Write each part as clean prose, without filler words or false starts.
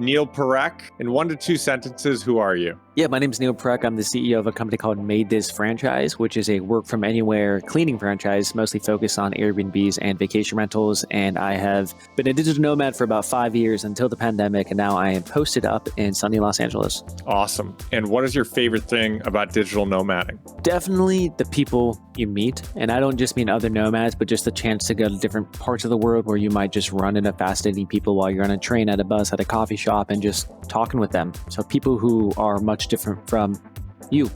Neel Parekh. In 1 to 2 sentences, who are you? Yeah, my name is Neel Parekh. I'm the CEO of a company called Made This Franchise, which is a work from anywhere cleaning franchise, mostly focused on Airbnbs and vacation rentals. And I have been a digital nomad for about 5 years until the pandemic. And now I am posted up in sunny Los Angeles. Awesome. And what is your favorite thing about digital nomading? Definitely the people you meet. And I don't just mean other nomads, but just the chance to go to different parts of the world where you might just run into fascinating people while you're on a train, at a bus, at a coffee shop, and just talking with them. So people who are much different from you.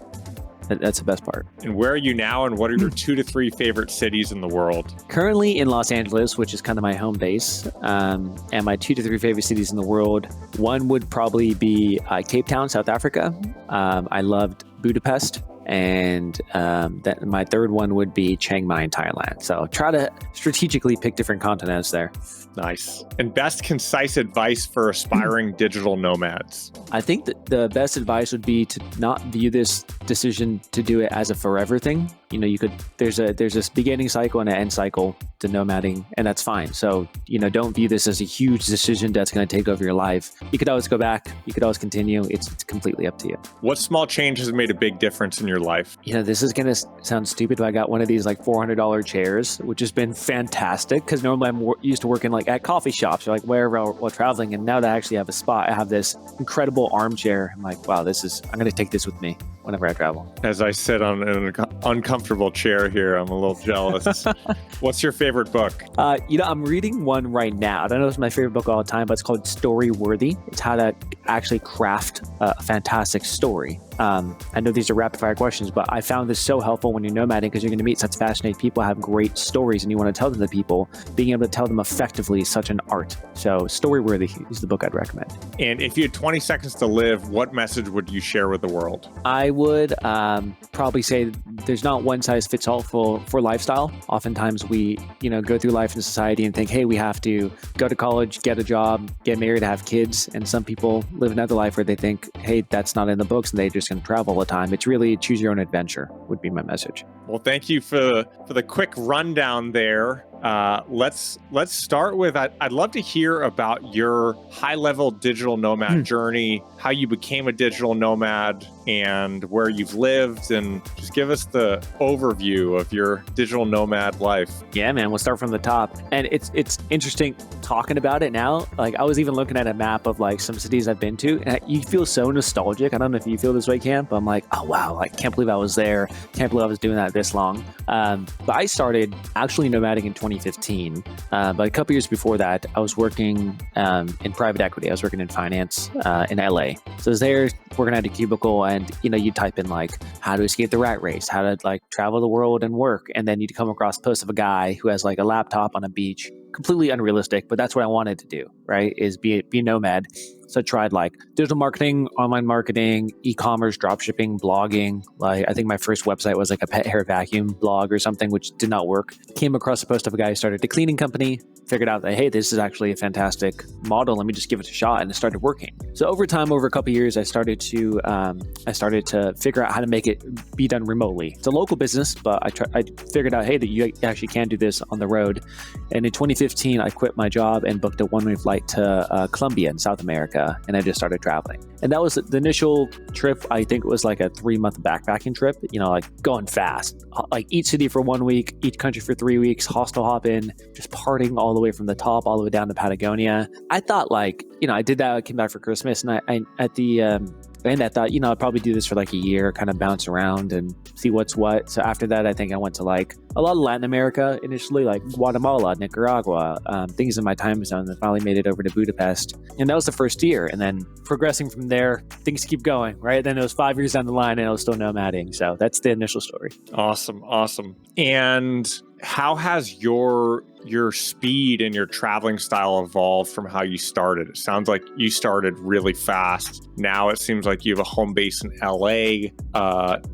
That's the best part. And where are you now, and what are your 2 to 3 favorite cities in the world? Currently in Los Angeles, which is kind of my home base, and my 2 to 3 favorite cities in the world. One would probably be Cape Town, South Africa. I loved Budapest. And my third one would be Chiang Mai, Thailand. So try to strategically pick different continents there. Nice. And best concise advice for aspiring digital nomads? I think that the best advice would be to not view this decision to do it as a forever thing. You know, there's this beginning cycle and an end cycle to nomading, and that's fine. So, don't view this as a huge decision that's going to take over your life. You could always go back. You could always continue. It's completely up to you. What small change has made a big difference in your life? This is going to sound stupid, but I got one of these like $400 chairs, which has been fantastic because normally I'm used to working like at coffee shops or like wherever while traveling. And now that I actually have a spot, I have this incredible armchair. I'm like, wow, I'm going to take this with me whenever I travel. As I sit on an uncomfortable chair here, I'm a little jealous. What's your favorite book? I'm reading one right now. I don't know if it's my favorite book all the time, but it's called Story Worthy. It's how to actually craft a fantastic story. I know these are rapid fire questions, but I found this so helpful when you're nomading because you're going to meet such fascinating people, have great stories, and you want to tell them to people. Being able to tell them effectively is such an art. So Story Worthy is the book I'd recommend. And if you had 20 seconds to live, what message would you share with the world? I would probably say there's not one size fits all for lifestyle. Oftentimes we, go through life in society and think, hey, we have to go to college, get a job, get married, have kids. And some people live another life where they think, hey, that's not in the books, and they just can travel all the time. It's really choose your own adventure would be my message. Well, thank you for the quick rundown there. Let's start with, I'd love to hear about your high-level digital nomad journey, how you became a digital nomad, and where you've lived, and just give us the overview of your digital nomad life. Yeah, man, we'll start from the top. And it's interesting talking about it now. Like, I was even looking at a map of like some cities I've been to, and you feel so nostalgic. I don't know if you feel this way, Cam, but I'm like, oh wow, I can't believe I was there. Can't believe I was doing that this long. But I started actually nomading in 2015. But a couple years before that, I was working in private equity. I was working in finance in LA. So I was there working at a cubicle, and you type in like how to escape the rat race, how to like travel the world and work, and then you'd come across posts of a guy who has like a laptop on a beach. Completely unrealistic, but that's what I wanted to do, right? Is be a nomad. So I tried like digital marketing, online marketing, e-commerce, dropshipping, blogging. Like I think my first website was like a pet hair vacuum blog or something, which did not work. Came across a post of a guy who started a cleaning company, figured out that, hey, this is actually a fantastic model. Let me just give it a shot. And it started working. So over time, over a couple of years, I started to figure out how to make it be done remotely. It's a local business, but I figured out, hey, that you actually can do this on the road. And in 2015, I quit my job and booked a one-way flight to Colombia in South America. And I just started traveling. And that was the initial trip. I think it was like a 3-month backpacking trip, like going fast, like each city for 1 week, each country for 3 weeks, hostel hop in, just partying all the way from the top, all the way down to Patagonia. I thought I did that. I came back for Christmas, and I thought, I'd probably do this for like a year, kind of bounce around and see what's what. So after that, I think I went to like a lot of Latin America initially, like Guatemala, Nicaragua, things in my time zone, and finally made it over to Budapest. And that was the first year. And then progressing from there, things keep going, right? Then it was 5 years down the line and I was still nomading. So that's the initial story. Awesome. And how has your speed and your traveling style evolved from how you started? It sounds like you started really fast. Now it seems like you have a home base in LA.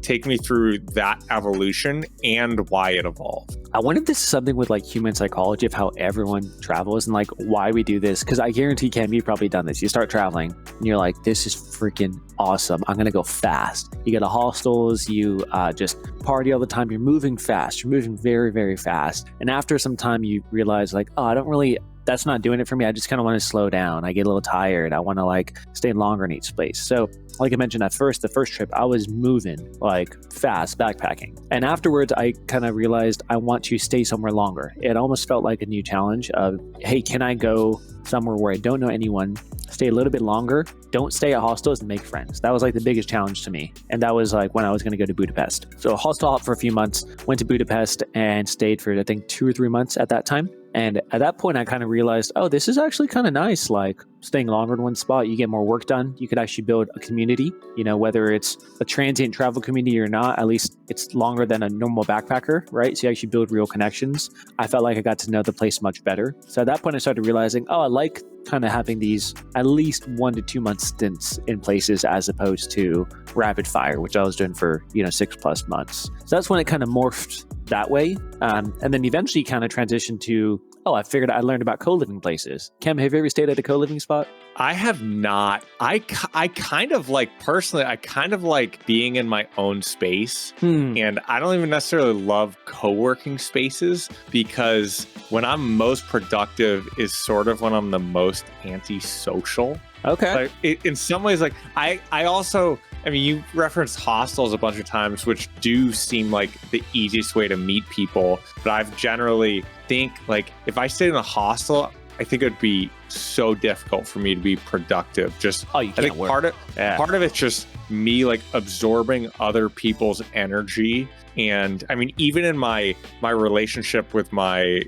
Take me through that evolution and why it evolved. I wonder if this is something with like human psychology of how everyone travels and like why we do this. Because I guarantee, Cam, you've probably done this. You start traveling and you're like, this is freaking awesome. I'm going to go fast. You go to hostels, you just party all the time. You're moving fast. You're moving very, very fast. And after some time, you realize like, oh, I don't really that's not doing it for me. I just kind of want to slow down. I get a little tired. I want to like stay longer in each place. So like I mentioned the first trip, I was moving like fast backpacking. And afterwards, I kind of realized I want to stay somewhere longer. It almost felt like a new challenge of, hey, can I go somewhere where I don't know anyone, stay a little bit longer, don't stay at hostels and make friends. That was like the biggest challenge to me. And that was like when I was going to go to Budapest. So hostel hop for a few months, went to Budapest and stayed for, I think, 2 or 3 months at that time. And at that point, I kind of realized, oh, this is actually kind of nice. Like staying longer in one spot, you get more work done. You could actually build a community, you know, whether it's a transient travel community or not, at least it's longer than a normal backpacker, right? So you actually build real connections. I felt like I got to know the place much better. So at that point, I started realizing, oh, I like kind of having these at least 1 to 2 month stints in places as opposed to rapid fire, which I was doing for, 6+ months. So that's when it kind of morphed that way. And then eventually kind of transitioned to, I learned about co-living places. Cam, have you ever stayed at a co-living spot? I have not. I kind of like, personally, I kind of like being in my own space. And I don't even necessarily love co-working spaces, because when I'm most productive is sort of when I'm the most antisocial. Okay. Like, in some ways, like I also, I mean, you referenced hostels a bunch of times, which do seem like the easiest way to meet people. But I've generally think like if I stayed in a hostel, I think it'd be so difficult for me to be productive. Just you can't I think work. part of it's just me like absorbing other people's energy. And I mean, even in my relationship with my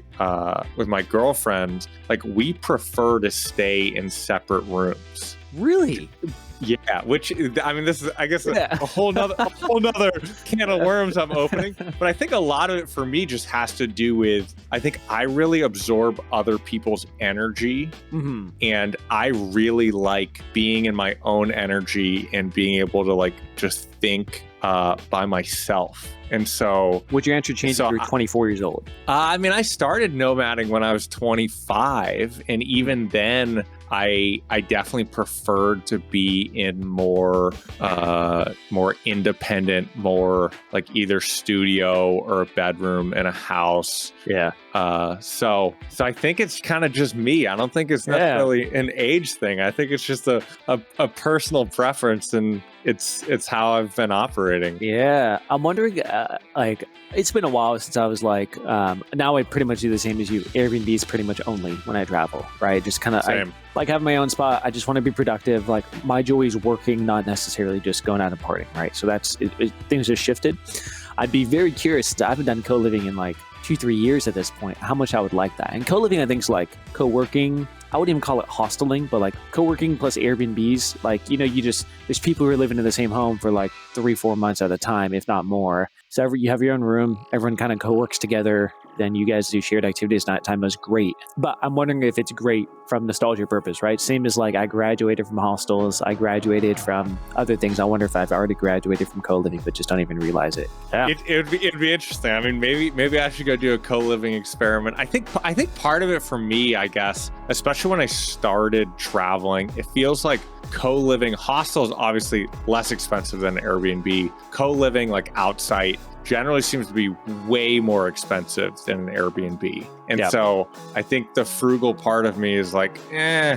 girlfriend, like we prefer to stay in separate rooms. Really? Yeah, which I mean, this is, I guess, a whole nother can of worms I'm opening. But I think a lot of it for me just has to do with, I think I really absorb other people's energy, and I really like being in my own energy and being able to like just think by myself. And so, would your answer change if you were 24 years old? I mean, I started nomading when I was 25, and even then, I definitely preferred to be in more independent, more like either studio or a bedroom in a house. Yeah. So I think it's kind of just me. I don't think it's necessarily an age thing. I think it's just a personal preference, and it's how I've been operating. Yeah. I'm wondering, like, it's been a while since I was like, now I pretty much do the same as you. Airbnb is pretty much only when I travel, right? Just kind of, like having my own spot. I just want to be productive. Like my joy is working, not necessarily just going out and partying, right? So that's, things have shifted. I'd be very curious, since I haven't done co-living in like 2-3 years at this point, how much I would like that. And co-living, I think, is like co-working. I wouldn't even call it hosteling, but like co-working plus Airbnbs. Like, there's people who are living in the same home for like 3-4 months at a time, if not more. So you have your own room, everyone kind of co-works together. Then you guys do shared activities nighttime. That's great. But I'm wondering if it's great from nostalgia purpose, right? Same as like I graduated from hostels. I graduated from other things. I wonder if I've already graduated from co-living, but just don't even realize it. Yeah. It'd be interesting. I mean, maybe I should go do a co-living experiment. I think part of it for me, I guess, especially when I started traveling, it feels like co-living, hostels obviously less expensive than Airbnb. Co-living like outside generally seems to be way more expensive than an Airbnb. And so I think the frugal part of me is like, I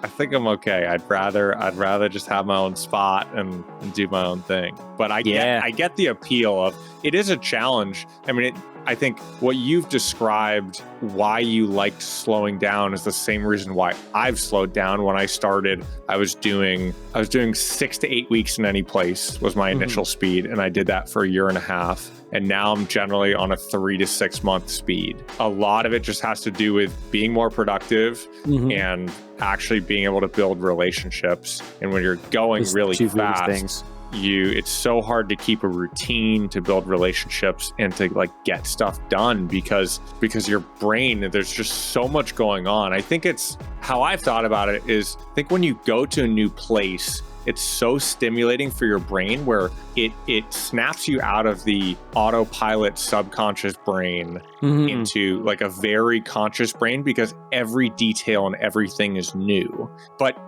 think I'm okay. I'd rather just have my own spot and do my own thing. But I get the appeal of it is a challenge. I mean, I think what you've described, why you liked slowing down, is the same reason why I've slowed down. When I started, I was doing 6 to 8 weeks in any place was my initial speed. And I did that for 1.5 years. And now I'm generally on a 3 to 6 month speed. A lot of it just has to do with being more productive and actually being able to build relationships. And when you're going really fast, it's so hard to keep a routine, to build relationships, and to like get stuff done because your brain, there's just so much going on. I think it's how I've thought about it is, I think when you go to a new place, it's so stimulating for your brain where it snaps you out of the autopilot subconscious brain into like a very conscious brain, because every detail and everything is new. But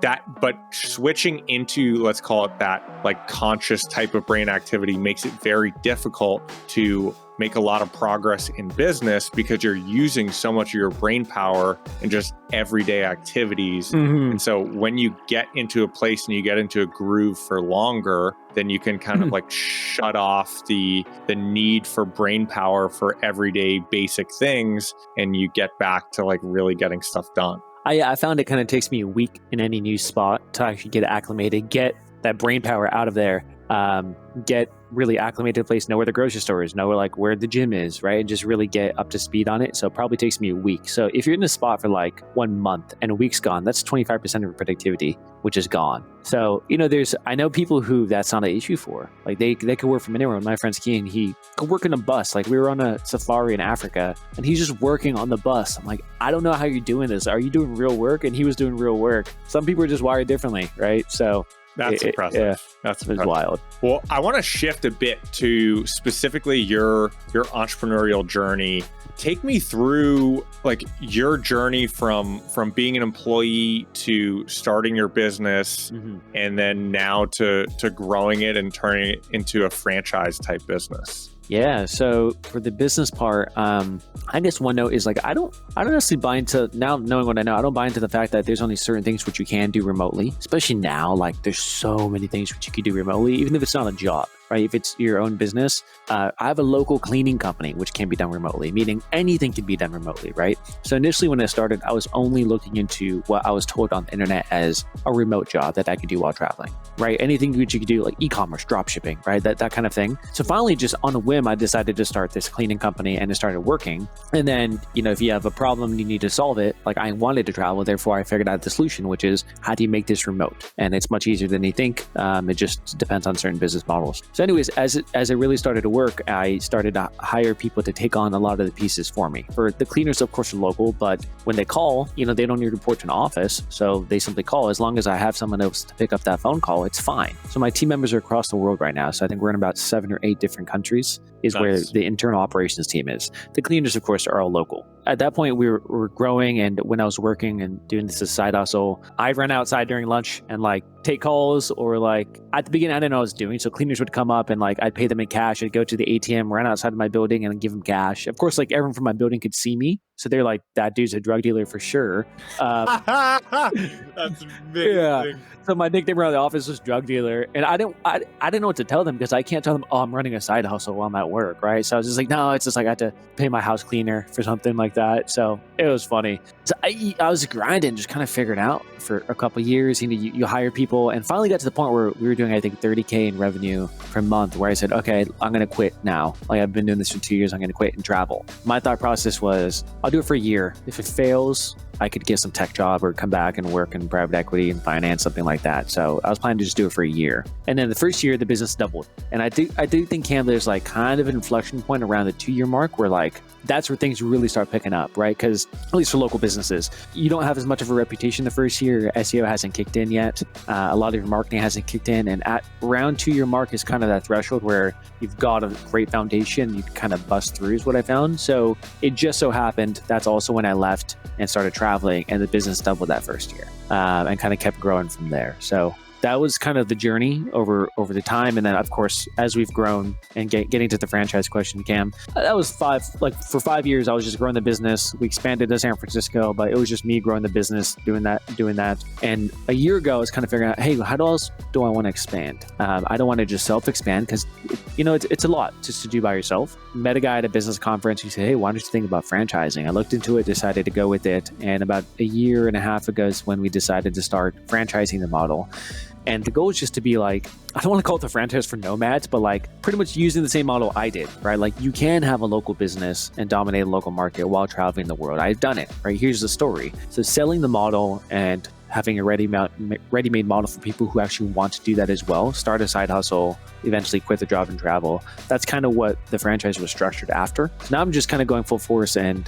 switching into, let's call it that, like conscious type of brain activity makes it very difficult to make a lot of progress in business because you're using so much of your brain power in just everyday activities. And so when you get into a place and you get into a groove for longer, then you can kind of like shut off the need for brain power for everyday basic things, and you get back to like really getting stuff done. I found it kind of takes me a week in any new spot to actually get acclimated, get that brain power out of there, get really acclimated to the place, know where the grocery store is, know like where the gym is, right? And just really get up to speed on it. So it probably takes me a week. So if you're in a spot for like 1 month and a week's gone, that's 25% of your productivity, which is gone. So, I know people who that's not an issue for. Like they could work from anywhere. My friend Skiing, he could work in a bus. Like we were on a safari in Africa and he's just working on the bus. I'm like, I don't know how you're doing this. Are you doing real work? And he was doing real work. Some people are just wired differently, right? So that's impressive. Yeah, that's impressive. Wild. Well, I want to shift a bit to specifically your entrepreneurial journey. Take me through like your journey from being an employee to starting your business, and then now to growing it and turning it into a franchise type business. Yeah. So for the business part, I guess one note is like, I don't necessarily buy into, now knowing what I know, I don't buy into the fact that there's only certain things which you can do remotely, especially now. Like there's so many things which you can do remotely, even if it's not a job, right? If it's your own business, I have a local cleaning company, which can be done remotely, meaning anything can be done remotely, right? So initially when I started, I was only looking into what I was told on the internet as a remote job that I could do while traveling, right? Anything which you could do like e-commerce, drop shipping, right? That kind of thing. So finally, just on a whim, I decided to start this cleaning company and it started working. And then, if you have a problem and you need to solve it, like I wanted to travel, therefore I figured out the solution, which is how do you make this remote? And it's much easier than you think. It just depends on certain business models. So anyways, as it really started to work, I started to hire people to take on a lot of the pieces for me. For the cleaners, of course, are local, but when they call, they don't need to report to an office. So they simply call. As long as I have someone else to pick up that phone call, it's fine. So my team members are across the world right now. So I think we're in about 7 or 8 different countries is Nice. Where the internal operations team is. The cleaners, of course, are all local. At that point, we were growing, and when I was working and doing this as a side hustle, I'd run outside during lunch and like take calls, or like at the beginning, I didn't know what I was doing. So cleaners would come up and like I'd pay them in cash. I'd go to the ATM, run outside of my building and give them cash. Of course, like everyone from my building could see me. So they're like, that dude's a drug dealer for sure. That's amazing. Yeah. So my nickname around the office was drug dealer. And I didn't know what to tell them because I can't tell them, oh, I'm running a side hustle while I'm at work, right? So I was just like, no, it's just like I had to pay my house cleaner for something like that. So it was funny. So I was grinding, just kind of figured it out for a couple of years. You hire people, and finally got to the point where we were doing, I think, 30K in revenue per month, where I said, okay, I'm going to quit now. Like I've been doing this for 2 years. I'm going to quit and travel. My thought process was, I'll do it for a year. If it fails, I could get some tech job or come back and work in private equity and finance, something like that. So I was planning to just do it for a year. And then the first year, the business doubled. And I do think there's like kind of an inflection point around the 2-year mark where like, that's where things really start picking up, right? Because at least for local businesses, you don't have as much of a reputation the first year. Your SEO hasn't kicked in yet. A lot of your marketing hasn't kicked in. And at around 2-year mark is kind of that threshold where you've got a great foundation. You kind of bust through is what I found. So it just so happened that's also when I left and started traveling, and the business doubled that first year, and kind of kept growing from there. So that was kind of the journey over the time. And then, of course, as we've grown and getting to the franchise question, Cam, that was for 5 years, I was just growing the business. We expanded to San Francisco, but it was just me growing the business, doing that. And a year ago, I was kind of figuring out, hey, how else do I want to expand? I don't want to just self-expand because, it's a lot just to do by yourself. Met a guy at a business conference who said, hey, why don't you think about franchising? I looked into it, decided to go with it. And about a year and a half ago is when we decided to start franchising the model. And the goal is just to be like, I don't want to call it the franchise for nomads, but like pretty much using the same model I did, right? Like you can have a local business and dominate a local market while traveling the world. I've done it, right? Here's the story. So selling the model and having a ready-made model for people who actually want to do that as well, start a side hustle, eventually quit the job and travel. That's kind of what the franchise was structured after. So now I'm just kind of going full force and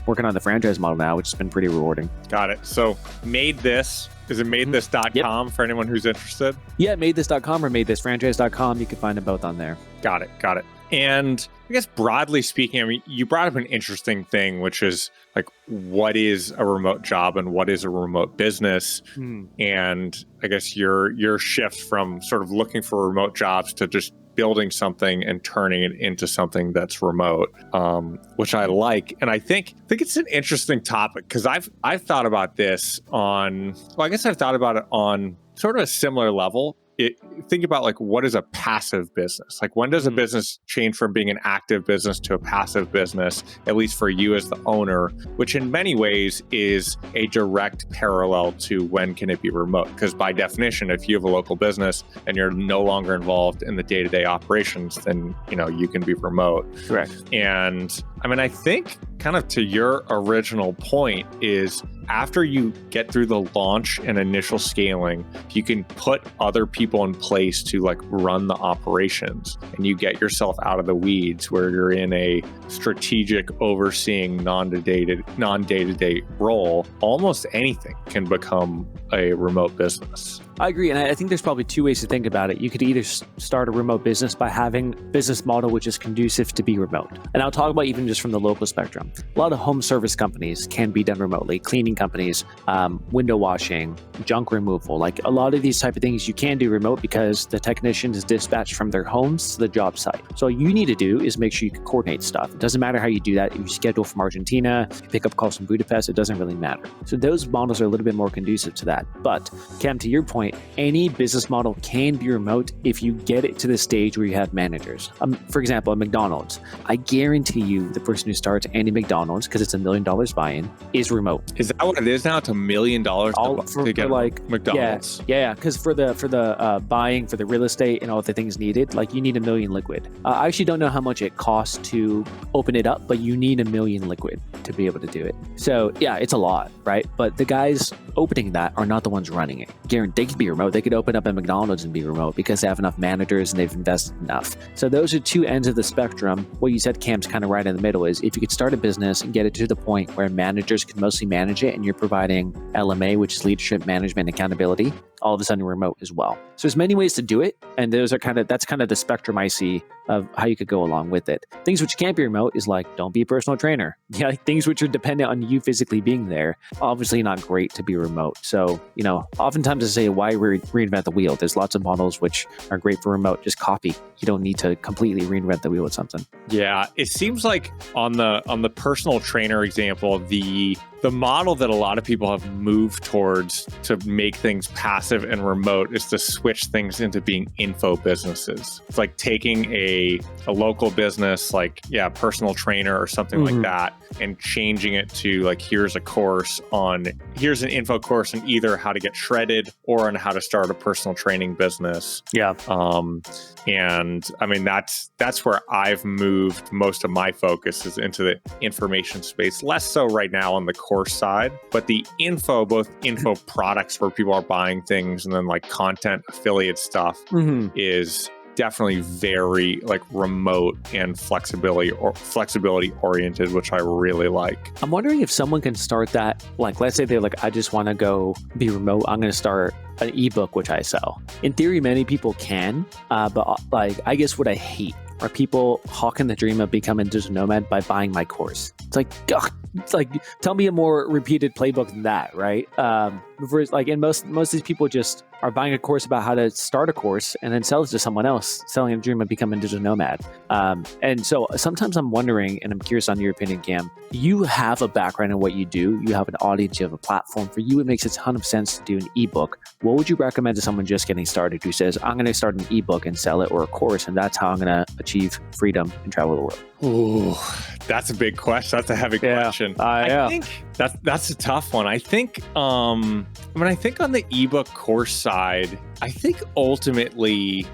working on the franchise model now, which has been pretty rewarding. Got it. So Made This. Is it madethis.com for anyone who's interested? Yeah, madethis.com or madethisfranchise.com. You can find them both on there. Got it. And I guess broadly speaking, I mean, you brought up an interesting thing, which is like, what is a remote job and what is a remote business? And I guess your shift from sort of looking for remote jobs to just building something and turning it into something that's remote, which I like. And I think it's an interesting topic because I've thought about this on, well, I guess I've thought about it on sort of a similar level. Think about like, what is a passive business? Like, when does a business change from being an active business to a passive business, at least for you as the owner, which in many ways is a direct parallel to when can it be remote? Because by definition, if you have a local business and you're no longer involved in the day-to-day operations, then, you can be remote. Correct. And I mean, I think kind of to your original point is after you get through the launch and initial scaling, you can put other people in place to like run the operations, and you get yourself out of the weeds where you're in a strategic overseeing non-day-to-day role. Almost anything can become a remote business. I agree. And I think there's probably two ways to think about it. You could either start a remote business by having a business model which is conducive to be remote. And I'll talk about even just from the local spectrum. A lot of home service companies can be done remotely. Cleaning companies, window washing, junk removal, like a lot of these type of things you can do remote because the technician is dispatched from their homes to the job site. So all you need to do is make sure you can coordinate stuff. It doesn't matter how you do that. If you schedule from Argentina, you pick up calls from Budapest, it doesn't really matter. So those models are a little bit more conducive to that. But Cam, to your point, any business model can be remote if you get it to the stage where you have managers. For example, at McDonald's, I guarantee you the person who starts any McDonald's, because it's $1 million buy-in, is remote. Is that what it is now? It's $1 million to get like McDonald's? Yeah, because for the buying, for the real estate and all the things needed, like you need $1 million liquid. I actually don't know how much it costs to open it up, but you need $1 million liquid to be able to do it. So yeah, it's a lot, right? But the guys opening that are not the ones running it. Guaranteed, they could be remote. They could open up at McDonald's and be remote because they have enough managers and they've invested enough. So those are two ends of the spectrum. What you said, Cam's kind of right in the middle, is if you could start a business and get it to the point where managers can mostly manage it and you're providing LMA, which is leadership, management, accountability, all of a sudden remote as well. So there's many ways to do it. And that's kind of the spectrum I see of how you could go along with it. Things which can't be remote is like, don't be a personal trainer. Yeah, things which are dependent on you physically being there, obviously not great to be remote. So, oftentimes I say, why reinvent the wheel? There's lots of models which are great for remote. Just copy. You don't need to completely reinvent the wheel with something. Yeah, it seems like on the personal trainer example, the model that a lot of people have moved towards to make things passive and remote is to switch things into being info businesses. It's like taking a local business, like, personal trainer or something like that, and changing it to like, here's an info course on either how to get shredded or on how to start a personal training business. Yeah. And I mean, that's where I've moved most of my focus is into the information space, less so right now on the course side, but the both info products where people are buying things and then like content affiliate stuff is definitely very like remote and flexibility oriented, which I really like. I'm wondering if someone can start that, like, let's say they're like, I just want to go be remote. I'm going to start an ebook, which I sell. In theory, many people can, but like, I guess what I hate are people hawking the dream of becoming a digital nomad by buying my course. It's like, tell me a more repeated playbook than that, right? And most of these people just are buying a course about how to start a course and then sell it to someone else, selling a dream of becoming a digital nomad. And so sometimes I'm wondering, and I'm curious on your opinion, Cam, you have a background in what you do. You have an audience, you have a platform. For you, it makes a ton of sense to do an ebook. What would you recommend to someone just getting started who says, I'm going to start an ebook and sell it, or a course, and that's how I'm going to achieve freedom and travel the world? Ooh, that's a big question. That's a heavy question. I think that's a tough one. I think, I think on the ebook course side, I think ultimately,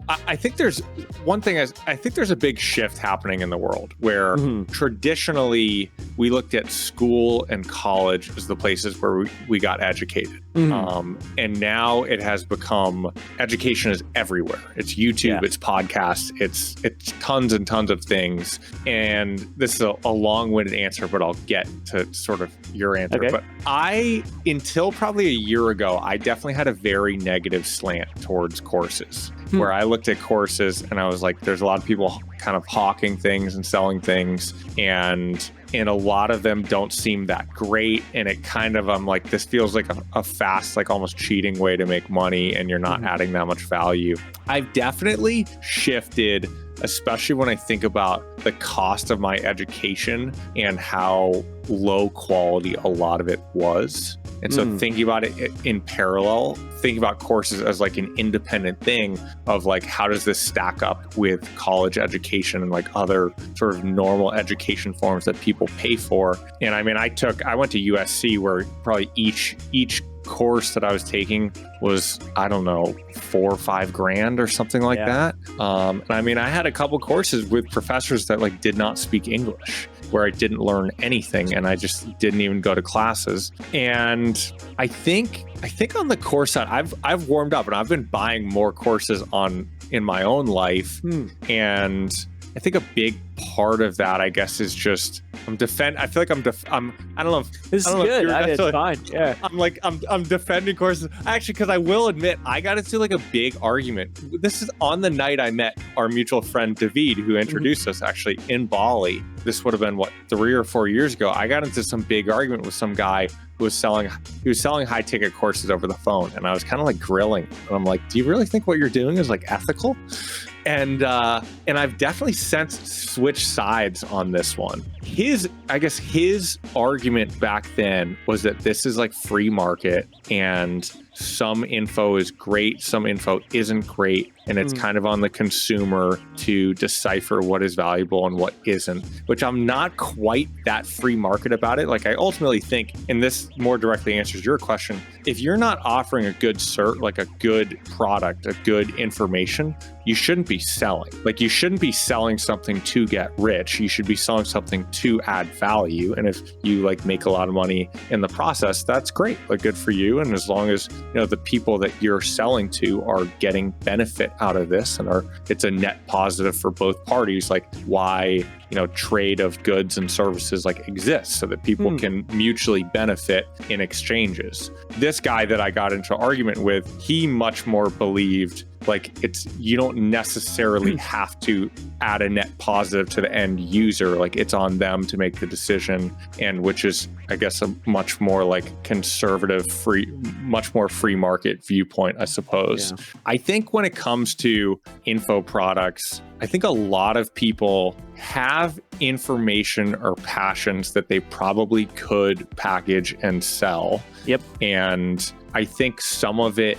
I think there's one thing. I think there's a big shift happening in the world where traditionally we looked at school and college as the places where we got educated. And now it has become, education is everywhere. It's YouTube, it's podcasts, it's tons and tons of things. And this is a long-winded answer, but I'll get to sort of your answer. Okay. But until probably a year ago, I definitely had a very negative slant towards courses, where I looked at courses and I was like, there's a lot of people kind of hawking things and selling things. And and a lot of them don't seem that great. And it kind of, I'm like, this feels like a fast, like almost cheating way to make money, and you're not adding that much value. I've definitely shifted, especially when I think about the cost of my education and how low quality a lot of it was. And so thinking about it in parallel, thinking about courses as like an independent thing of like, how does this stack up with college education and like other sort of normal education forms that people pay for? And I mean, I went to USC, where probably each course that I was taking was, I don't know, $4 or $5 grand or something like that. And I mean, I had a couple courses with professors that like did not speak English, where I didn't learn anything and I just didn't even go to classes. And I think on the course side, I've warmed up and I've been buying more courses in my own life. And I think a big part of that, I guess, is just I feel like I don't know if this is good. It's fine. Yeah. I'm defending courses. Actually, because I will admit, I got into like a big argument. This is on the night I met our mutual friend David, who introduced us actually in Bali. This would have been 3 or 4 years ago. I got into some big argument with some guy who was selling high ticket courses over the phone, and I was kind of like grilling. And I'm like, do you really think what you're doing is like ethical? And I've definitely since switched sides on this one. His argument back then was that this is like free market, and some info is great, some info isn't great, and it's kind of on the consumer to decipher what is valuable and what isn't, which I'm not quite that free market about it. Like, I ultimately think, and this more directly answers your question, if you're not offering a good like a good product, a good information, you shouldn't be selling. Like, you shouldn't be selling something to get rich. You should be selling something to add value. And if you like make a lot of money in the process, that's great. Like, good for you. And as long as, you know, the people that you're selling to are getting benefit out of this and it's a net positive for both parties, like why, you know, trade of goods and services like exists so that people can mutually benefit in exchanges. This guy that I got into argument with, he much more believed like you don't necessarily have to add a net positive to the end user. Like, it's on them to make the decision, and which is, I guess, a much more like conservative, much more free market viewpoint, I suppose. Yeah. I think when it comes to info products, I think a lot of people have information or passions that they probably could package and sell. Yep. And I think some of it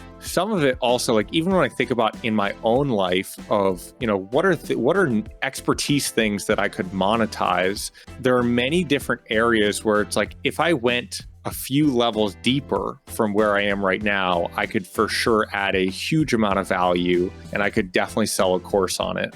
also, like, even when I think about in my own life of, you know, what are expertise things that I could monetize, there are many different areas where it's like, if I went a few levels deeper from where I am right now, I could for sure add a huge amount of value, and I could definitely sell a course on it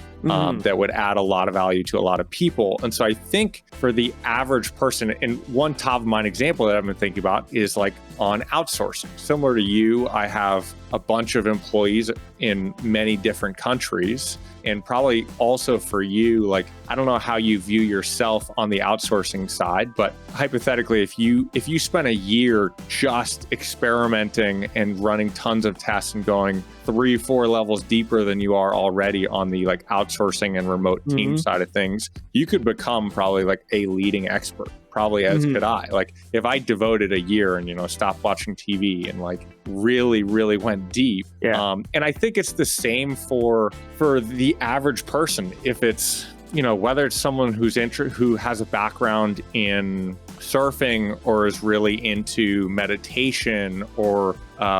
that would add a lot of value to a lot of people. And so I think for the average person, and one top of mind example that I've been thinking about is like on outsourcing. Similar to you, I have a bunch of employees in many different countries. And probably also for you, like, I don't know how you view yourself on the outsourcing side, but hypothetically, if you spent a year just experimenting and running tons of tests and going 3-4 levels deeper than you are already on the like outsourcing and remote team side of things, you could become probably like a leading expert. Probably as could I. Like, if I devoted a year and, you know, stopped watching TV and like really, really went deep. Yeah. And I think it's the same for the average person. If it's, you know, whether it's someone who has a background in surfing or is really into meditation or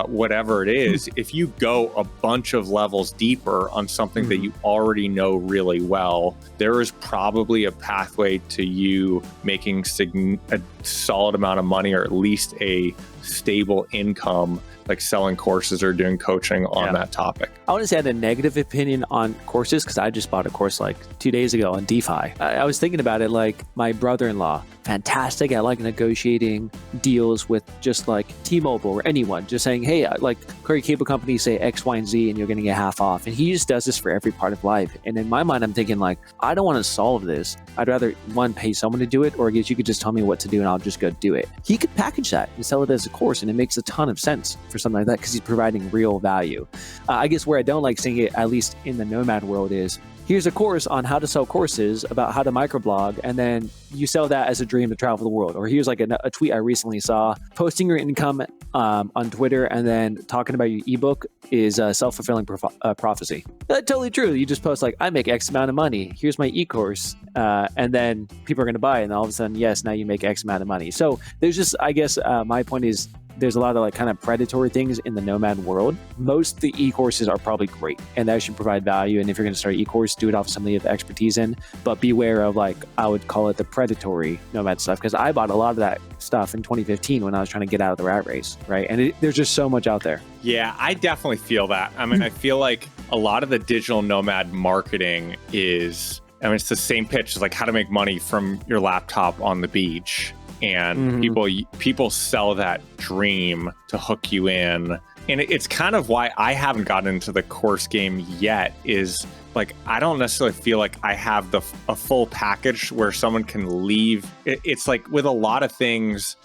whatever it is, if you go a bunch of levels deeper on something that you already know really well, there is probably a pathway to you making a solid amount of money, or at least a stable income, like selling courses or doing coaching on that topic. I want to say I had a negative opinion on courses because I just bought a course like 2 days ago on DeFi. I was thinking about it, like my brother-in-law, fantastic at like negotiating deals with just like T-Mobile or anyone, just saying, hey, like Curry Cable Company say X, Y, and Z, and you're going to get half off. And he just does this for every part of life. And in my mind, I'm thinking like, I don't want to solve this. I'd rather one, pay someone to do it, or I guess you could just tell me what to do and I'll just go do it. He could package that and sell it as a course, and it makes a ton of sense for something like that because he's providing real value. I guess where I don't like seeing it, at least in the Nomad world, is here's a course on how to sell courses about how to microblog, and then you sell that as a dream to travel the world. Or here's like a tweet I recently saw, posting your income on Twitter and then talking about your ebook is a self-fulfilling prophecy. That's totally true. You just post like, I make X amount of money. Here's my e-course. And then people are going to buy it. And all of a sudden, yes, now you make X amount of money. So there's just, I guess my point is, there's a lot of like kind of predatory things in the Nomad world. Most of the e-courses are probably great and that should provide value. And if you're going to start an e-course, do it off something you have expertise in, but beware of like, I would call it the predatory Nomad stuff. Cause I bought a lot of that stuff in 2015 when I was trying to get out of the rat race. Right. And there's just so much out there. Yeah, I definitely feel that. I mean, I feel like a lot of the digital nomad marketing is, I mean, it's the same pitch as like how to make money from your laptop on the beach. And people sell that dream to hook you in. And it's kind of why I haven't gotten into the course game yet is like, I don't necessarily feel like I have a full package where someone can leave. It's like with a lot of things,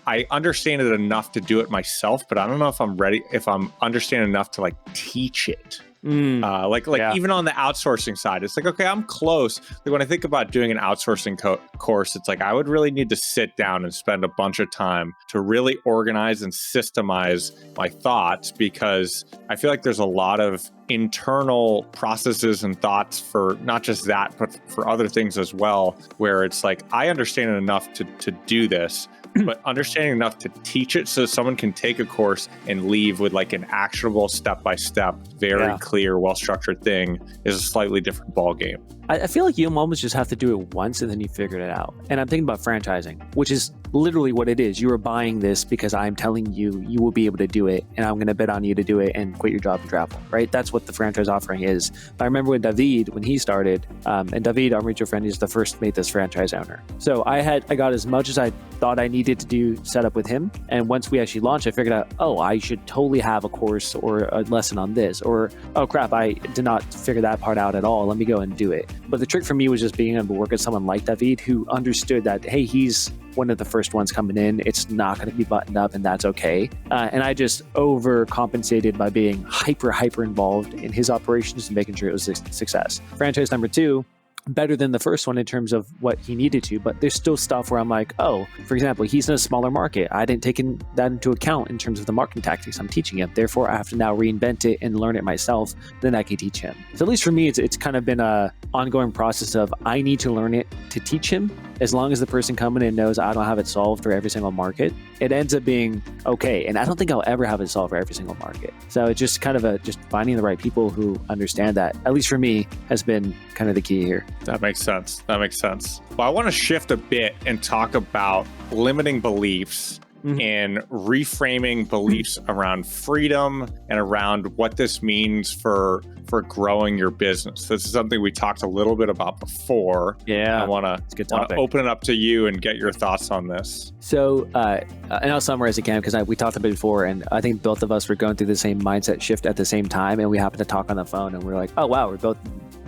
I understand it enough to do it myself, but I don't know if I'm ready, if I'm understanding enough to like teach it. Even on the outsourcing side, it's like, okay, I'm close. Like when I think about doing an outsourcing course, it's like I would really need to sit down and spend a bunch of time to really organize and systemize my thoughts, because I feel like there's a lot of internal processes and thoughts for not just that, but for other things as well, where it's like, I understand it enough to do this, but understanding enough to teach it so someone can take a course and leave with like an actionable step-by-step, very clear, well-structured thing is a slightly different ballgame. I feel like you almost just have to do it once and then you figured it out. And I'm thinking about franchising, which is literally what it is. You are buying this because I'm telling you, you will be able to do it. And I'm going to bet on you to do it and quit your job and travel, right? That's what the franchise offering is. I remember with David, when he started, and David, our mutual friend, is the first Mathis franchise owner. So I got as much as I thought I needed to do set up with him. And once we actually launched, I figured out, oh, I should totally have a course or a lesson on this, or, oh crap, I did not figure that part out at all. Let me go and do it. But the trick for me was just being able to work with someone like David who understood that, hey, he's one of the first ones coming in. It's not going to be buttoned up and that's okay. And I just overcompensated by being hyper involved in his operations and making sure it was a success. Franchise number 2, better than the first one in terms of what he needed to, but there's still stuff where I'm like, oh, for example, he's in a smaller market. I didn't take that into account in terms of the marketing tactics I'm teaching him. Therefore, I have to now reinvent it and learn it myself. Then I can teach him. So at least for me, it's kind of been a ongoing process of I need to learn it to teach him. As long as the person coming in knows I don't have it solved for every single market, it ends up being okay. And I don't think I'll ever have it solved for every single market. So it's just kind of just finding the right people who understand that, at least for me, has been kind of the key here. That makes sense. Well, I want to shift a bit and talk about limiting beliefs and reframing beliefs around freedom and around what this means for growing your business. This is something we talked a little bit about before. Yeah, I want to open it up to you and get your thoughts on this. So, and I'll summarize again because we talked about it before, and I think both of us were going through the same mindset shift at the same time, and we happened to talk on the phone, and we're like, oh wow, we're both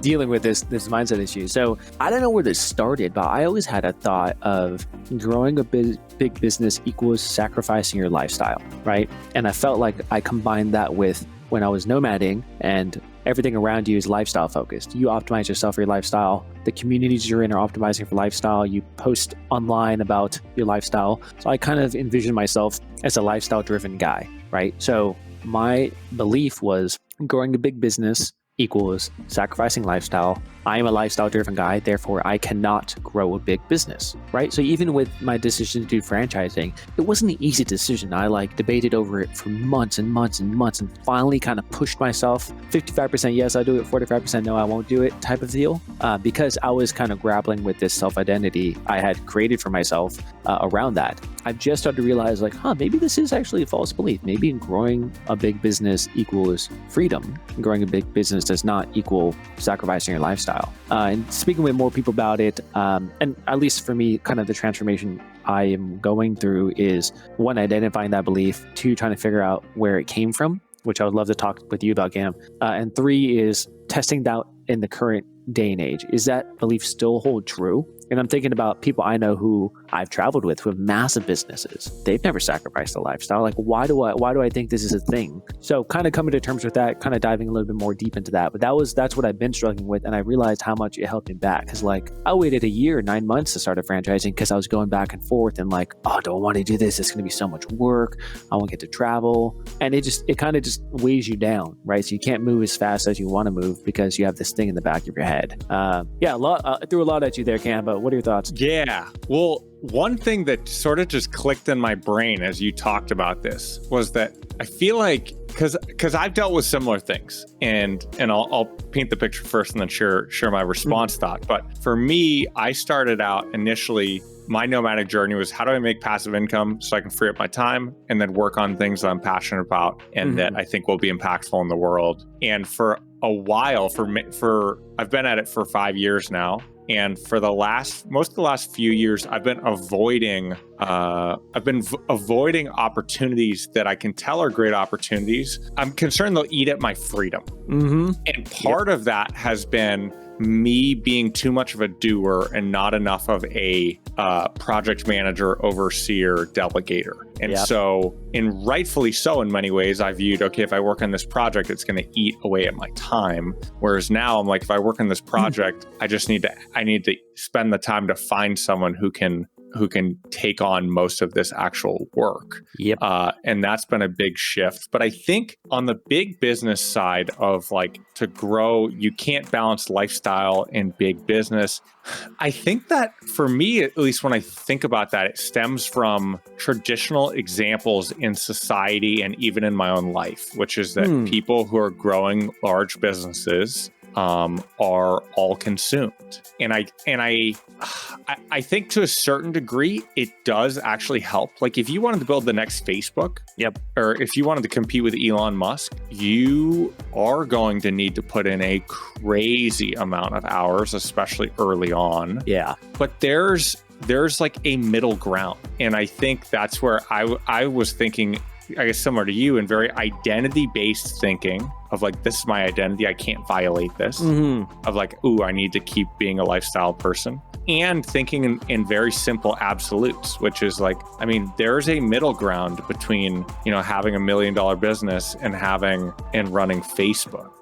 dealing with this mindset issue. So I don't know where this started, but I always had a thought of growing a big business equals sacrificing your lifestyle, right? And I felt like I combined that with when I was nomading, and everything around you is lifestyle focused. You optimize yourself for your lifestyle. The communities you're in are optimizing for lifestyle. You post online about your lifestyle. So I kind of envisioned myself as a lifestyle driven guy, right? So my belief was growing a big business equals sacrificing lifestyle. I am a lifestyle driven guy, therefore I cannot grow a big business, right? So even with my decision to do franchising, it wasn't an easy decision. I debated over it for months and months and months and finally kind of pushed myself 55% yes, I'll do it, 45% no, I won't do it type of deal, because I was kind of grappling with this self-identity I had created for myself around that. I've just started to realize maybe this is actually a false belief. Maybe growing a big business equals freedom. Growing a big business does not equal sacrificing your lifestyle. And speaking with more people about it, and at least for me, kind of the transformation I am going through is 1, identifying that belief, 2, trying to figure out where it came from, which I would love to talk with you about, Gam. And 3 is testing that in the current day and age. Is that belief still hold true? And I'm thinking about people I know who I've traveled with who have massive businesses. They've never sacrificed a lifestyle. Like, why do I think this is a thing? So kind of coming to terms with that, kind of diving a little bit more deep into that. But that's what I've been struggling with. And I realized how much it helped me back. Because like I waited a year, 9 months to start a franchising because I was going back and forth and like, oh, do I want to do this? It's going to be so much work. I won't get to travel. And it kind of just weighs you down, right? So you can't move as fast as you want to move because you have this thing in the back of your head. I threw a lot at you there, Cam, but what are your thoughts? Yeah. Well, one thing that sort of just clicked in my brain as you talked about this was that I feel like because I've dealt with similar things, and I'll paint the picture first and then share my response thought. But for me, I started out initially, my nomadic journey was how do I make passive income so I can free up my time and then work on things that I'm passionate about and that I think will be impactful in the world. And for a while, I've been at it for 5 years now. And for most of the last few years, I've been avoiding opportunities that I can tell are great opportunities. I'm concerned they'll eat at my freedom. And part of that has been me being too much of a doer and not enough of a project manager, overseer, delegator. And so, and rightfully so in many ways, I viewed, okay, if I work on this project, it's going to eat away at my time. Whereas now I'm like, if I work on this project, I need to spend the time to find someone who can take on most of this actual work. And that's been a big shift. But I think on the big business side of like to grow, you can't balance lifestyle and big business. I think that for me, at least when I think about that, it stems from traditional examples in society and even in my own life, which is that people who are growing large businesses are all consumed. And I think to a certain degree, it does actually help. Like if you wanted to build the next Facebook, or if you wanted to compete with Elon Musk, you are going to need to put in a crazy amount of hours, especially early on. But there's like a middle ground. And I think that's where I was thinking, I guess similar to you, and very identity-based thinking of like, this is my identity, I can't violate this. Of like, ooh, I need to keep being a lifestyle person. And thinking in very simple absolutes, which is like, I mean, there's a middle ground between, having $1 million business and running Facebook.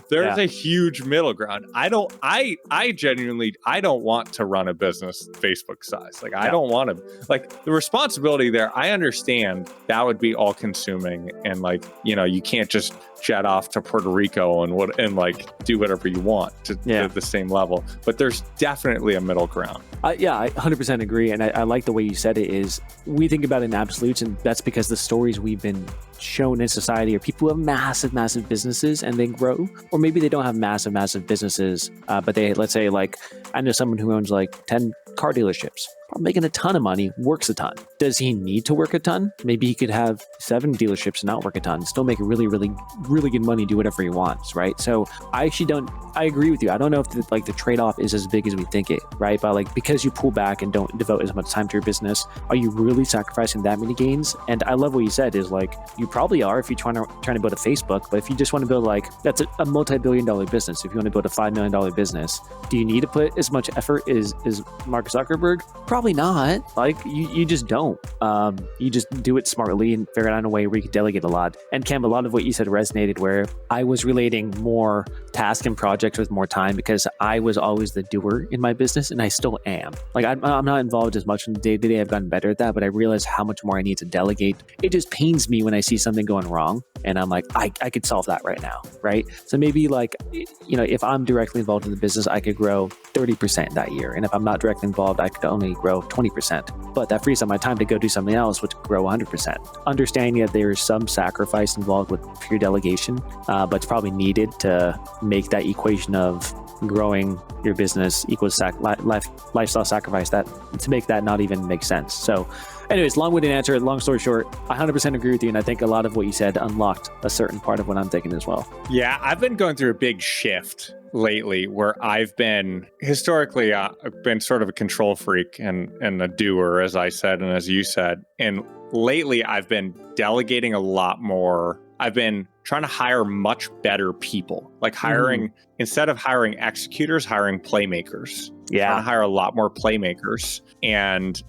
There's a huge middle ground. I genuinely don't want to run a business Facebook size. Like, I don't want to, like the responsibility there. I understand that would be all consuming. And like, you can't just jet off to Puerto Rico and like do whatever you want to the same level. But there's definitely a middle ground. I 100% agree. And I like the way you said it is we think about it in absolutes, and that's because the stories we've been shown in society are people who have massive businesses and they grow, or maybe they don't have massive businesses, but they, let's say, like, I know someone who owns like 10 car dealerships, making a ton of money, works a ton. Does he need to work a ton? Maybe he could have 7 dealerships and not work a ton, still make really good money, do whatever he wants, right? So I agree with you. I don't know if the trade-off is as big as we think it, right? But like, because you pull back and don't devote as much time to your business, are you really sacrificing that many gains? And I love what you said is like, you probably are if you're trying to build a Facebook, but if you just want to build that's a multi-billion-dollar business. If you want to build a $5 million business, do you need to put as much effort as Mark Zuckerberg? Probably not. Like you just don't. You just do it smartly and figure out a way where you can delegate a lot. And Cam, a lot of what you said resonated where I was relating more task and projects with more time because I was always the doer in my business and I still am. Like I'm not involved as much in the day-to-day. I've gotten better at that, but I realize how much more I need to delegate. It just pains me when I see something going wrong and I'm like, I could solve that right now, right? So maybe like, if I'm directly involved in the business, I could grow 30% that year. And if I'm not directly involved, I could only grow 20%. But that frees up my time to go do something else, which could grow 100%. Understanding that there's some sacrifice involved with pure delegation, but it's probably needed to make that equation of growing your business equals lifestyle sacrifice, that to make that not even make sense. So anyways, long-winded answer, long story short, I 100% agree with you. And I think a lot of what you said unlocked a certain part of what I'm thinking as well. Yeah, I've been going through a big shift lately where I've been historically, I've been sort of a control freak and a doer, as I said, and as you said. And lately I've been delegating a lot more. I've been trying to hire much better people, like hiring, instead of hiring executors, hiring playmakers. Yeah. Trying to hire a lot more playmakers and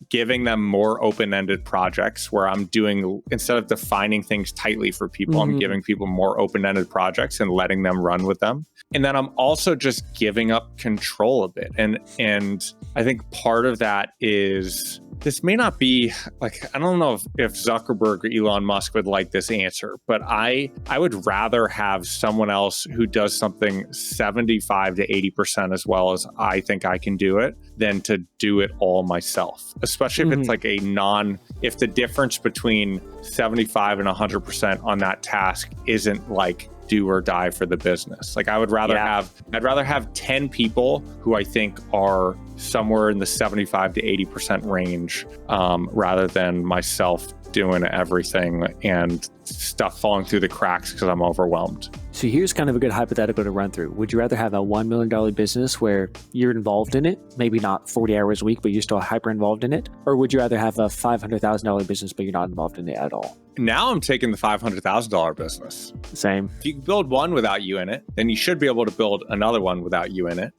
giving them more open-ended projects where I'm doing, instead of defining things tightly for people, I'm giving people more open-ended projects and letting them run with them. And then I'm also just giving up control a bit. And I think part of that is, this may not be like, I don't know if Zuckerberg or Elon Musk would like this answer, but I would rather have someone else who does something 75 to 80% as well as I think I can do it than to do it all myself, especially if it's like if the difference between 75 and 100% on that task isn't like do or die for the business. Like I would rather I'd rather have 10 people who I think are somewhere in the 75 to 80% range, rather than myself doing everything and stuff falling through the cracks because I'm overwhelmed. So here's kind of a good hypothetical to run through. Would you rather have a $1 million business where you're involved in it, maybe not 40 hours a week, but you're still hyper involved in it? Or would you rather have a $500,000 business, but you're not involved in it at all? Now I'm taking the $500,000 business. Same. If you can build one without you in it, then you should be able to build another one without you in it.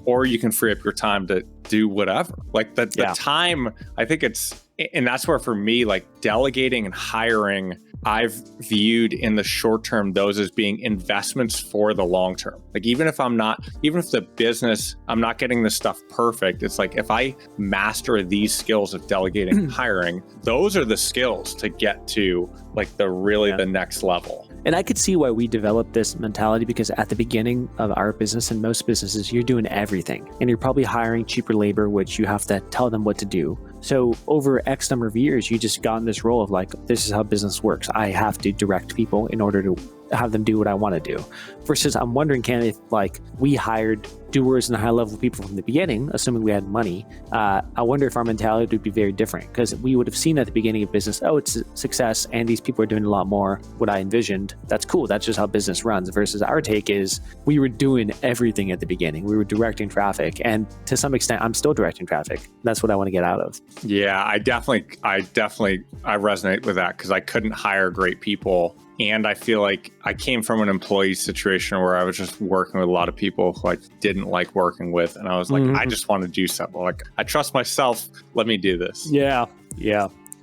Or you can free up your time to do whatever. Like the time, I think and that's where for me, like delegating and hiring, I've viewed in the short term, those as being investments for the long term. Like even if the business, I'm not getting this stuff perfect, it's like if I master these skills of delegating and hiring, those are the skills to get to like the next level. And I could see why we developed this mentality, because at the beginning of our business and most businesses, you're doing everything and you're probably hiring cheaper labor, which you have to tell them what to do. So over X number of years, you just got in this role of like, this is how business works. I have to direct people in order to have them do what I want to do. Versus I'm wondering, Ken, if like we hired doers and high level people from the beginning, assuming we had money, I wonder if our mentality would be very different, because we would have seen at the beginning of business, oh, it's a success and these people are doing a lot more what I envisioned. That's cool. That's just how business runs. Versus our take is we were doing everything at the beginning. We were directing traffic, and to some extent, I'm still directing traffic. That's what I want to get out of. Yeah, I resonate with that, because I couldn't hire great people. And I feel like I came from an employee situation where I was just working with a lot of people who I didn't like working with. And I was like, I just want to do something. Like, I trust myself. Let me do this. Yeah.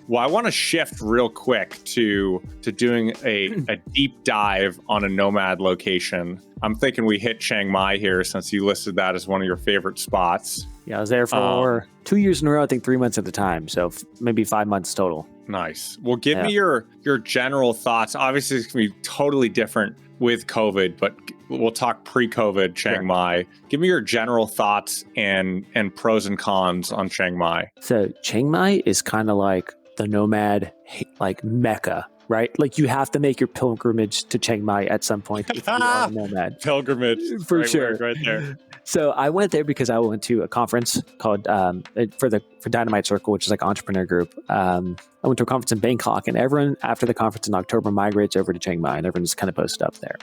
Well, I want to shift real quick to doing a deep dive on a Nomad location. I'm thinking we hit Chiang Mai here, since you listed that as one of your favorite spots. Yeah, I was there for 2 years in a row, I think 3 months at the time. So maybe 5 months total. Nice. Well, give me your general thoughts. Obviously, it's going to be totally different with COVID, but we'll talk pre-COVID Chiang Mai. Give me your general thoughts and pros and cons on Chiang Mai. So Chiang Mai is kind of like the Nomad, like Mecca, right? Like you have to make your pilgrimage to Chiang Mai at some point if you are a Nomad. Pilgrimage. For sure. Right there. So I went there because I went to a conference called for Dynamite Circle, which is like an entrepreneur group. I went to a conference in Bangkok, and everyone after the conference in October migrates over to Chiang Mai, and everyone just kind of posted up there.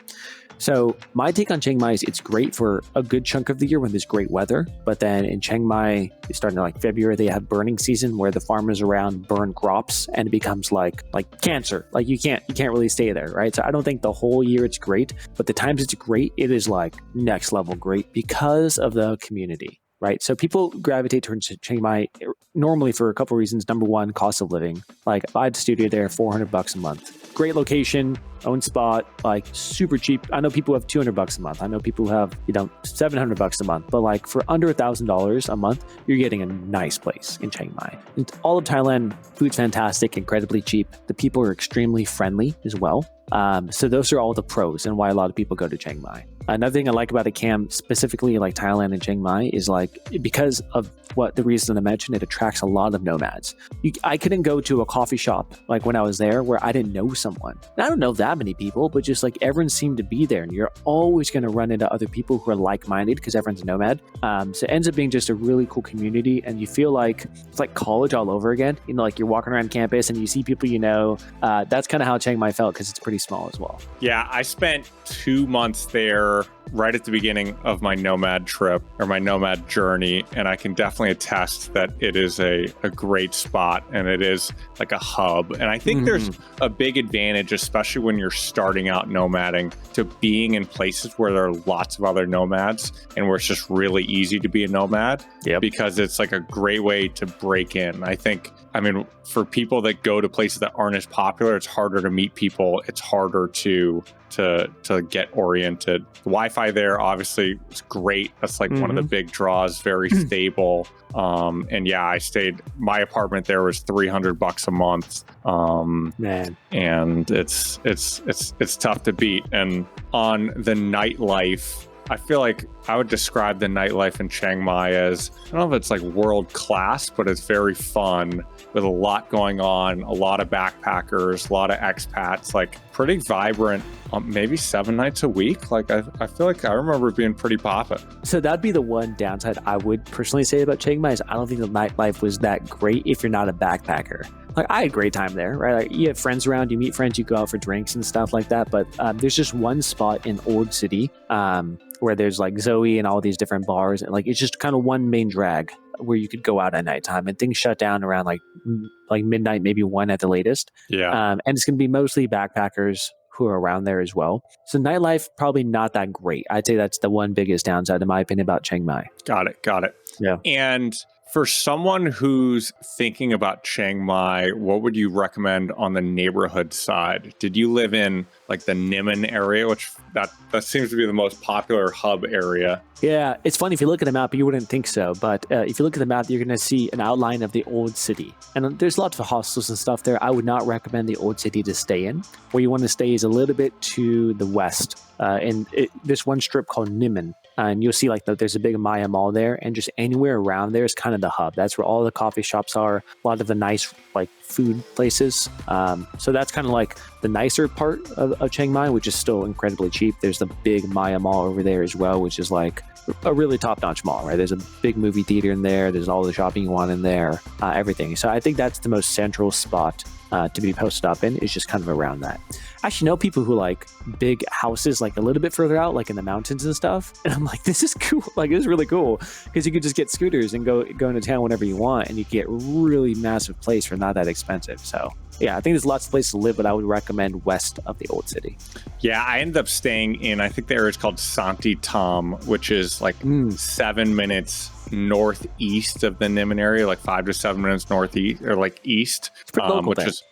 So my take on Chiang Mai is it's great for a good chunk of the year when there's great weather. But then in Chiang Mai, starting in like February, they have burning season where the farmers around burn crops, and it becomes like cancer. Like you can't really stay there, right? So I don't think the whole year it's great, but the times it's great, it is like next level great because of the community. Right. So people gravitate towards Chiang Mai normally for a couple of reasons. Number one, cost of living. Like if I had a studio there, $400 a month. Great location, own spot, like super cheap. I know people who have $200 a month. I know people who have, $700 a month. But like for under $1,000 a month, you're getting a nice place in Chiang Mai. And all of Thailand, food's fantastic, incredibly cheap. The people are extremely friendly as well. So those are all the pros and why a lot of people go to Chiang Mai. Another thing I like about it, Cam, specifically like Thailand and Chiang Mai, is like because of the reason I mentioned, it attracts a lot of nomads. I couldn't go to a coffee shop like when I was there where I didn't know someone. And I don't know that many people, but just like everyone seemed to be there, and you're always going to run into other people who are like-minded because everyone's a nomad. So it ends up being just a really cool community, and you feel like it's like college all over again. Like you're walking around campus and you see people that's kind of how Chiang Mai felt, because it's pretty small as well. Yeah, I spent 2 months there right at the beginning of my Nomad trip or my Nomad journey, and I can definitely attest that it is a great spot and it is like a hub. And I think there's a big advantage, especially when you're starting out nomading, to being in places where there are lots of other nomads and where it's just really easy to be a nomad, because it's like a great way to break in. I mean, for people that go to places that aren't as popular, it's harder to meet people. It's harder to get oriented. The Wi-Fi there, obviously, is great. That's like one of the big draws, very stable. And yeah, my apartment there was $300 a month. Man. And it's tough to beat. And on the nightlife, I feel like I would describe the nightlife in Chiang Mai as, I don't know if it's like world class, but it's very fun with a lot going on, a lot of backpackers, a lot of expats, like pretty vibrant, maybe 7 nights a week. Like I feel like I remember it being pretty poppin'. So that'd be the one downside I would personally say about Chiang Mai is I don't think the nightlife was that great if you're not a backpacker. Like I had a great time there, right? Like you have friends around, you meet friends, you go out for drinks and stuff like that. But there's just one spot in Old City where there's like Zoe and all these different bars, and like it's just kind of one main drag where you could go out at nighttime, and things shut down around like midnight, maybe 1 at the latest. Yeah. And it's going to be mostly backpackers who are around there as well. So nightlife, probably not that great. I'd say that's the one biggest downside, in my opinion, about Chiang Mai. Got it. Yeah. And for someone who's thinking about Chiang Mai, what would you recommend on the neighborhood side? Did you live in like the Niman area, which that seems to be the most popular hub area? Yeah, it's funny, if you look at the map, you wouldn't think so, but if you look at the map, you're going to see an outline of the old city. And there's lots of hostels and stuff there. I would not recommend the old city to stay in. Where you want to stay is a little bit to the west. There's one strip called Niman, and you'll see like there's a big Maya mall there, and just anywhere around there is kind of the hub. That's where all the coffee shops are, a lot of the nice like food places. So that's kind of like the nicer part of Chiang Mai, which is still incredibly cheap. There's the big Maya mall over there as well, which is like a really top-notch mall, right? There's a big movie theater in there. There's all the shopping you want in there, everything. So I think that's the most central spot to be posted up in, is just kind of around that. I actually know people who like big houses like a little bit further out, like in the mountains and stuff. And I'm like, this is cool. Like, this is really cool, because you could just get scooters and go into town whenever you want, and you get really massive place for not that expensive. So yeah, I think there's lots of places to live, but I would recommend west of the old city. Yeah, I ended up staying in, I think the area is called Santi Tom, which is like 7 minutes northeast of the Niman area, like 5 to 7 minutes northeast or like east, which is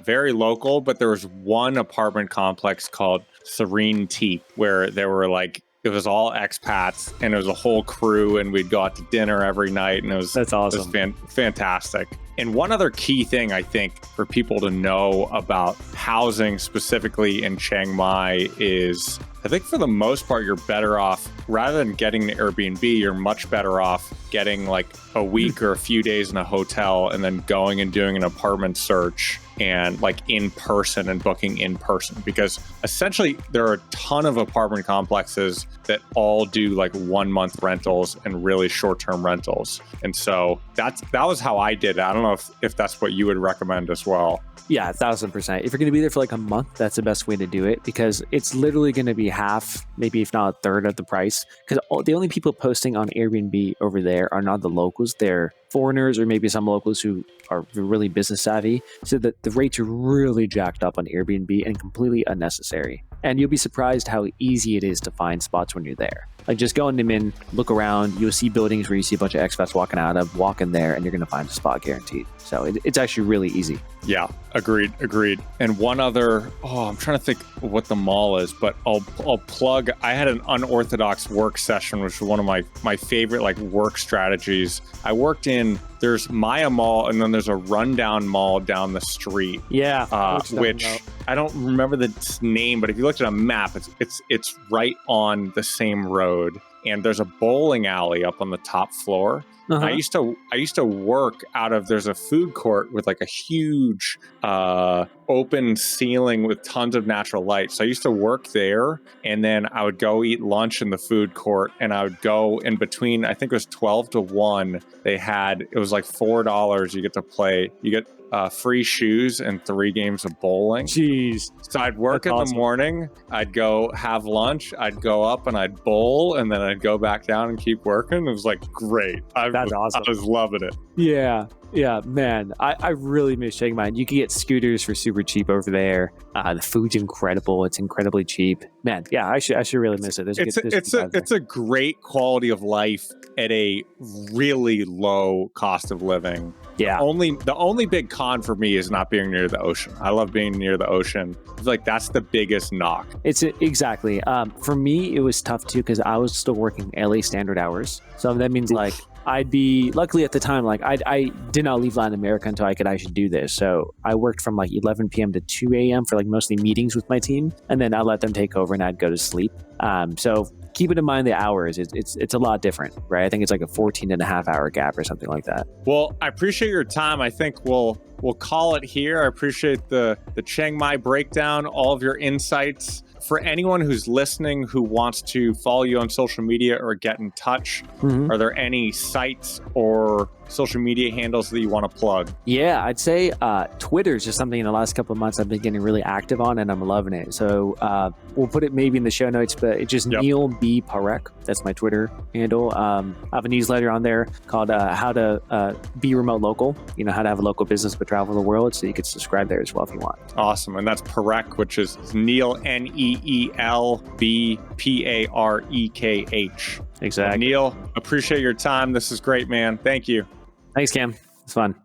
very local. But there was one apartment complex called Serene Teep where there were like, it was all expats and it was a whole crew, and we'd go out to dinner every night, and that's awesome. It was fantastic. And one other key thing I think for people to know about housing specifically in Chiang Mai is, I think for the most part, you're better off, rather than getting the Airbnb, you're much better off getting like a week or a few days in a hotel and then going and doing an apartment search and like in person and booking in person, because essentially there are a ton of apartment complexes that all do like 1 month rentals and really short-term rentals. And so that was how I did it. I don't know if that's what you would recommend as well. Yeah, 1,000%. If you're going to be there for like a month, that's the best way to do it, because it's literally going to be half, maybe if not a third of the price. Because the only people posting on Airbnb over there are not the locals. They're foreigners, or maybe some locals who are really business savvy. So that the rates are really jacked up on Airbnb and completely unnecessary. And you'll be surprised how easy it is to find spots when you're there. Like, just go in Niman, look around, you'll see buildings where you see a bunch of expats walking out of, walk in there, and you're going to find a spot guaranteed. So it's actually really easy. Yeah, agreed. And one other, I'm trying to think what the mall is, but I'll plug, I had an unorthodox work session, which was one of my favorite like work strategies. I worked in, there's Maya Mall, and then there's a rundown mall down the street. Yeah. Which I don't remember the name, but if you looked at a map, it's right on the same road. And there's a bowling alley up on the top floor. Uh-huh. I used to work out of, there's a food court with like a huge open ceiling with tons of natural light. So I used to work there, and then I would go eat lunch in the food court, and I would go in between, I think it was 12 to 1. It was like $4. You get to play, you get free shoes and 3 games of bowling. Jeez. So I'd work That's in awesome. the morning, I'd go have lunch, I'd go up and I'd bowl, and then I'd go back down and keep working. It was like great. That's awesome. I was loving it. Yeah, man. I really miss Chiang Mai. You can get scooters for super cheap over there. The food's incredible. It's incredibly cheap. Man, yeah, I should really miss it. It's a great quality of life at a really low cost of living. Yeah. The only big con for me is not being near the ocean. I love being near the ocean. It's like that's the biggest knock. It's exactly. For me, it was tough too because I was still working LA standard hours. So that means like I'd be luckily at the time, like I did not leave Latin America until I could actually do this. So I worked from like 11 p.m. to 2 a.m. for like mostly meetings with my team. And then I let them take over and I'd go to sleep. So keeping in mind the hours, it's a lot different, right? I think it's like a 14 and a half hour gap or something like that. Well, I appreciate your time. I think we'll call it here. I appreciate the Chiang Mai breakdown, all of your insights. For anyone who's listening who wants to follow you on social media or get in touch, are there any sites or social media handles that you want to plug? Yeah, I'd say Twitter is just something in the last couple of months I've been getting really active on, and I'm loving it. So we'll put it maybe in the show notes, but it's just Neel B. Parekh. That's my Twitter handle. I have a newsletter on there called How to Be Remote Local, how to have a local business but travel the world. So you could subscribe there as well if you want. Awesome. And that's Parekh, which is Neel, Neel B Parekh. Exactly. Neel, appreciate your time. This is great, man. Thank you. Thanks, Cam. It's fun.